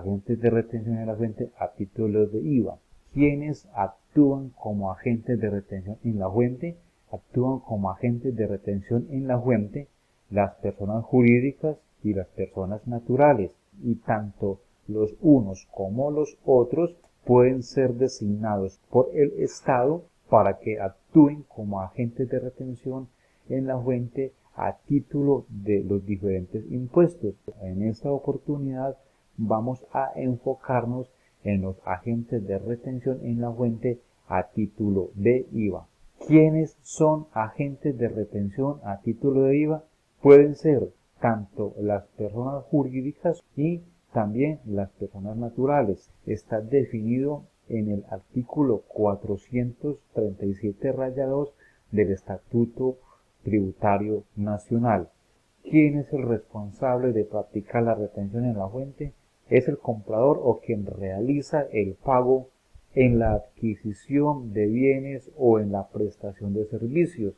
agentes de retención en la fuente a título de IVA. ¿Quiénes actúan como agentes de retención en la fuente? Actúan como agentes de retención en la fuente las personas jurídicas y las personas naturales, y tanto los unos como los otros pueden ser designados por el Estado para que actúen como agentes de retención en la fuente a título de los diferentes impuestos. En esta oportunidad vamos a enfocarnos en los agentes de retención en la fuente a título de IVA. ¿Quiénes son agentes de retención a título de IVA? Pueden ser tanto las personas jurídicas y también las personas naturales. Está definido en el artículo 437-2 del Estatuto Tributario Nacional. ¿Quién es el responsable de practicar la retención en la fuente? Es el comprador o quien realiza el pago en la adquisición de bienes o en la prestación de servicios.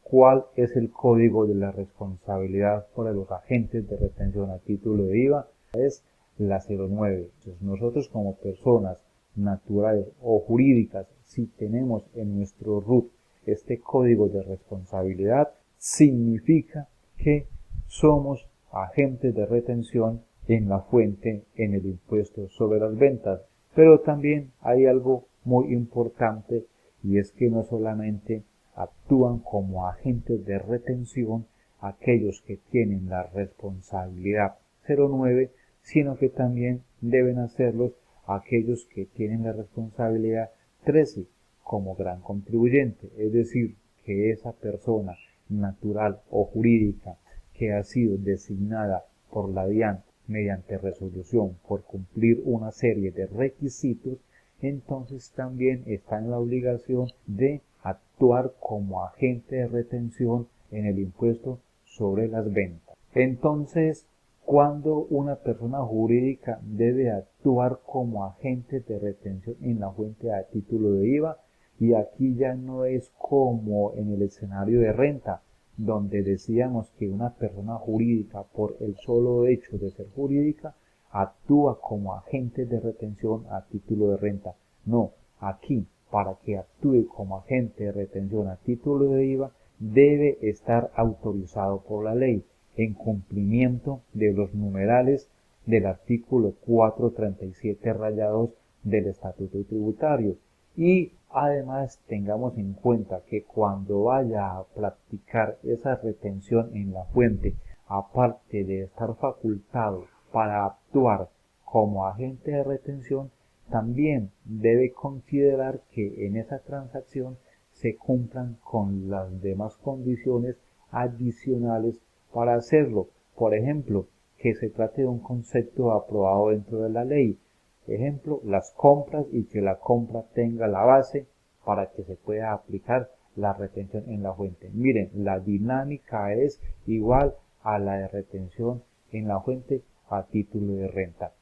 ¿Cuál es el código de la responsabilidad para los agentes de retención a título de IVA? Es la 09. Entonces, nosotros como personas naturales o jurídicas, si tenemos en nuestro RUT este código de responsabilidad, significa que somos agentes de retención en la fuente en el impuesto sobre las ventas. Pero también hay algo muy importante, y es que no solamente actúan como agentes de retención aquellos que tienen la responsabilidad 09, sino que también deben hacerlos aquellos que tienen la responsabilidad 13 como gran contribuyente, es decir, que esa persona natural o jurídica que ha sido designada por la DIAN mediante resolución por cumplir una serie de requisitos, entonces también está en la obligación de actuar como agente de retención en el impuesto sobre las ventas. Entonces, ¿cuándo una persona jurídica debe actuar como agente de retención en la fuente a título de IVA? Y aquí ya no es como en el escenario de renta, donde decíamos que una persona jurídica, por el solo hecho de ser jurídica, actúa como agente de retención a título de renta. No, aquí, para que actúe como agente de retención a título de IVA, debe estar autorizado por la ley, en cumplimiento de los numerales del artículo 437-2 del Estatuto Tributario. Y además tengamos en cuenta que cuando vaya a practicar esa retención en la fuente, aparte de estar facultado para actuar como agente de retención, también debe considerar que en esa transacción se cumplan con las demás condiciones adicionales para hacerlo. Por ejemplo, que se trate de un concepto aprobado dentro de la ley. Ejemplo, las compras, y que la compra tenga la base para que se pueda aplicar la retención en la fuente. Miren, la dinámica es igual a la de retención en la fuente a título de renta.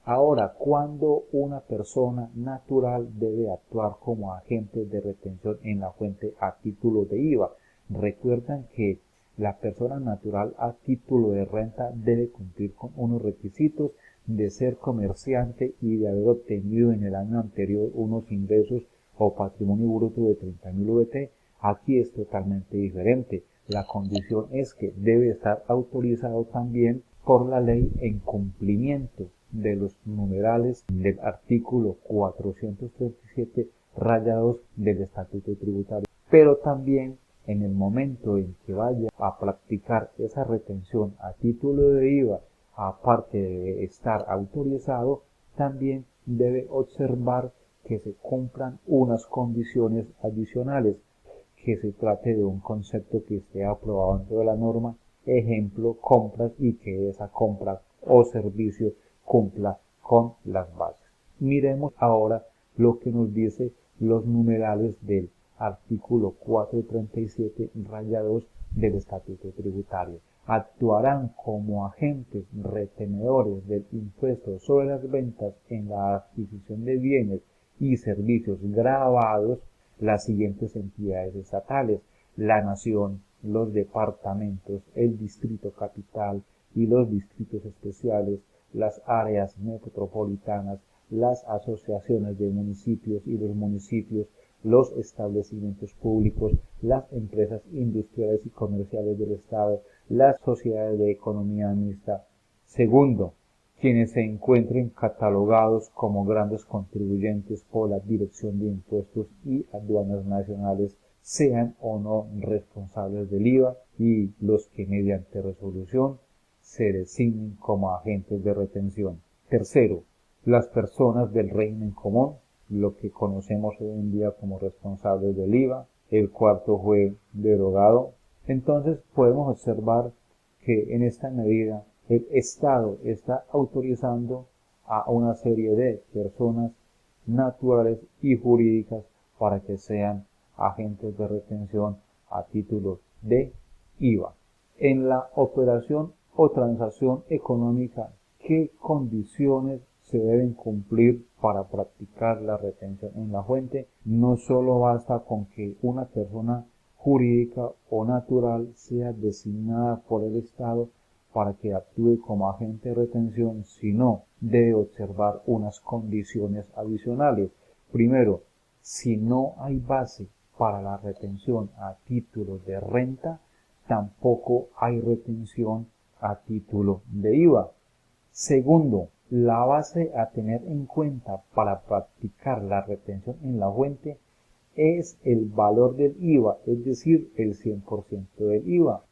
Ahora, ¿cuándo una persona natural debe actuar como agente de retención en la fuente a título de IVA? Recuerdan que la persona natural a título de renta debe cumplir con unos requisitos de ser comerciante y de haber obtenido en el año anterior unos ingresos o patrimonio bruto de 30.000 VT. Aquí es totalmente diferente. La condición es que debe estar autorizado también por la ley en cumplimiento de los numerales del artículo 437-2 del Estatuto Tributario. Pero también en el momento en que vaya a practicar esa retención a título de IVA, aparte de estar autorizado, también debe observar que se cumplan unas condiciones adicionales, que se trate de un concepto que esté aprobado dentro de la norma, ejemplo, compras, y que esa compra o servicio cumpla con las bases. Miremos ahora lo que nos dice los numerales del artículo 437-2 del Estatuto Tributario. Actuarán como agentes retenedores del impuesto sobre las ventas en la adquisición de bienes y servicios gravados las siguientes entidades estatales: la Nación, los departamentos, el Distrito Capital y los distritos especiales, las áreas metropolitanas, las asociaciones de municipios y los municipios, los establecimientos públicos, las empresas industriales y comerciales del Estado, las sociedades de economía mixta. Segundo, quienes se encuentren catalogados como grandes contribuyentes por la Dirección de Impuestos y Aduanas Nacionales, sean o no responsables del IVA, y los que mediante resolución se designen como agentes de retención. Tercero, las personas del régimen común, lo que conocemos hoy en día como responsables del IVA. El cuarto fue derogado. Entonces podemos observar que en esta medida el Estado está autorizando a una serie de personas naturales y jurídicas para que sean agentes de retención a título de IVA. En la operación o transacción económica, ¿qué condiciones se deben cumplir para practicar la retención en la fuente? No solo basta con que una persona jurídica o natural sea designada por el Estado para que actúe como agente de retención, sino debe observar unas condiciones adicionales. Primero, si no hay base para la retención a título de renta, tampoco hay retención a título de IVA. Segundo, la base a tener en cuenta para practicar la retención en la fuente es el valor del IVA, es decir, el 100% del IVA.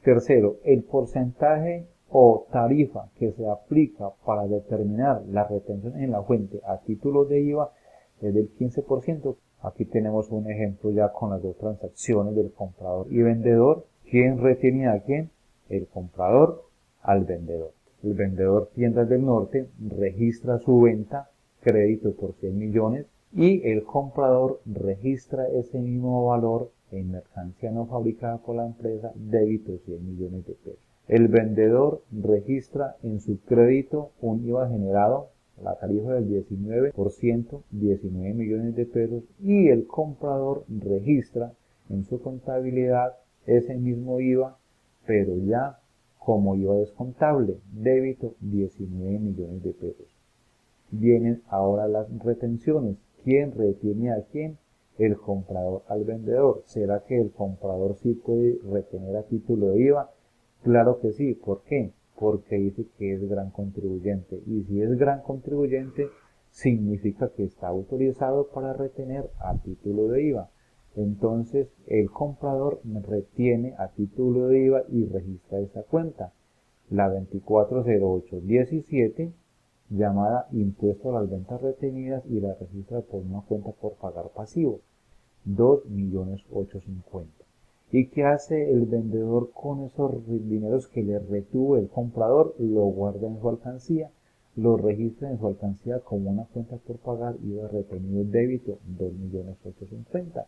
Tercero, el porcentaje o tarifa que se aplica para determinar la retención en la fuente a título de IVA es del 15%. Aquí tenemos un ejemplo ya con las dos transacciones del comprador y vendedor. ¿Quién retiene a quién? El comprador al vendedor. El vendedor Tiendas del Norte registra su venta, crédito por 100 millones, y el comprador registra ese mismo valor en mercancía no fabricada por la empresa, débito 100 millones de pesos. El vendedor registra en su crédito un IVA generado, la tarifa del 19%, 19 millones de pesos, y el comprador registra en su contabilidad ese mismo IVA, pero ya como IVA descontable, débito 19 millones de pesos. Vienen ahora las retenciones. ¿Quién retiene a quién? El comprador al vendedor. ¿Será que el comprador sí puede retener a título de IVA? Claro que sí. ¿Por qué? Porque dice que es gran contribuyente. Y si es gran contribuyente, significa que está autorizado para retener a título de IVA. Entonces, el comprador retiene a título de IVA y registra esa cuenta. La 240817, llamada impuesto a las ventas retenidas, y la registra por una cuenta por pagar pasivo, 2.850.000. ¿Y qué hace el vendedor con esos dineros que le retuvo el comprador? Lo guarda en su alcancía, lo registra en su alcancía como una cuenta por pagar, IVA retenido débito, 2.850.000.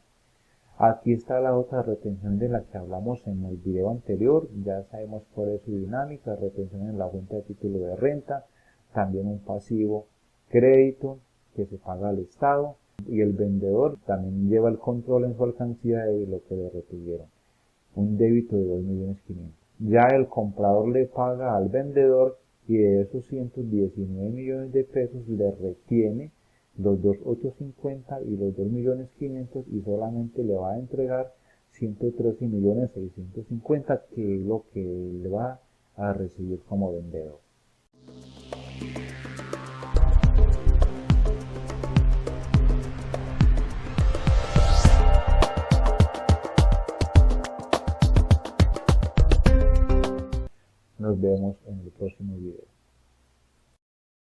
Aquí está la otra retención de la que hablamos en el video anterior. Ya sabemos cuál es su dinámica: retención en la cuenta de título de renta, también un pasivo crédito que se paga al Estado, y el vendedor también lleva el control en su alcancía de lo que le retuvieron, un débito de 2.500.000. Ya el comprador le paga al vendedor, y de esos 119 millones de pesos le retiene los 2.850.000 y los 2.500.000, y solamente le va a entregar 113.650.000, que es lo que le va a recibir como vendedor. Nos vemos en el próximo video.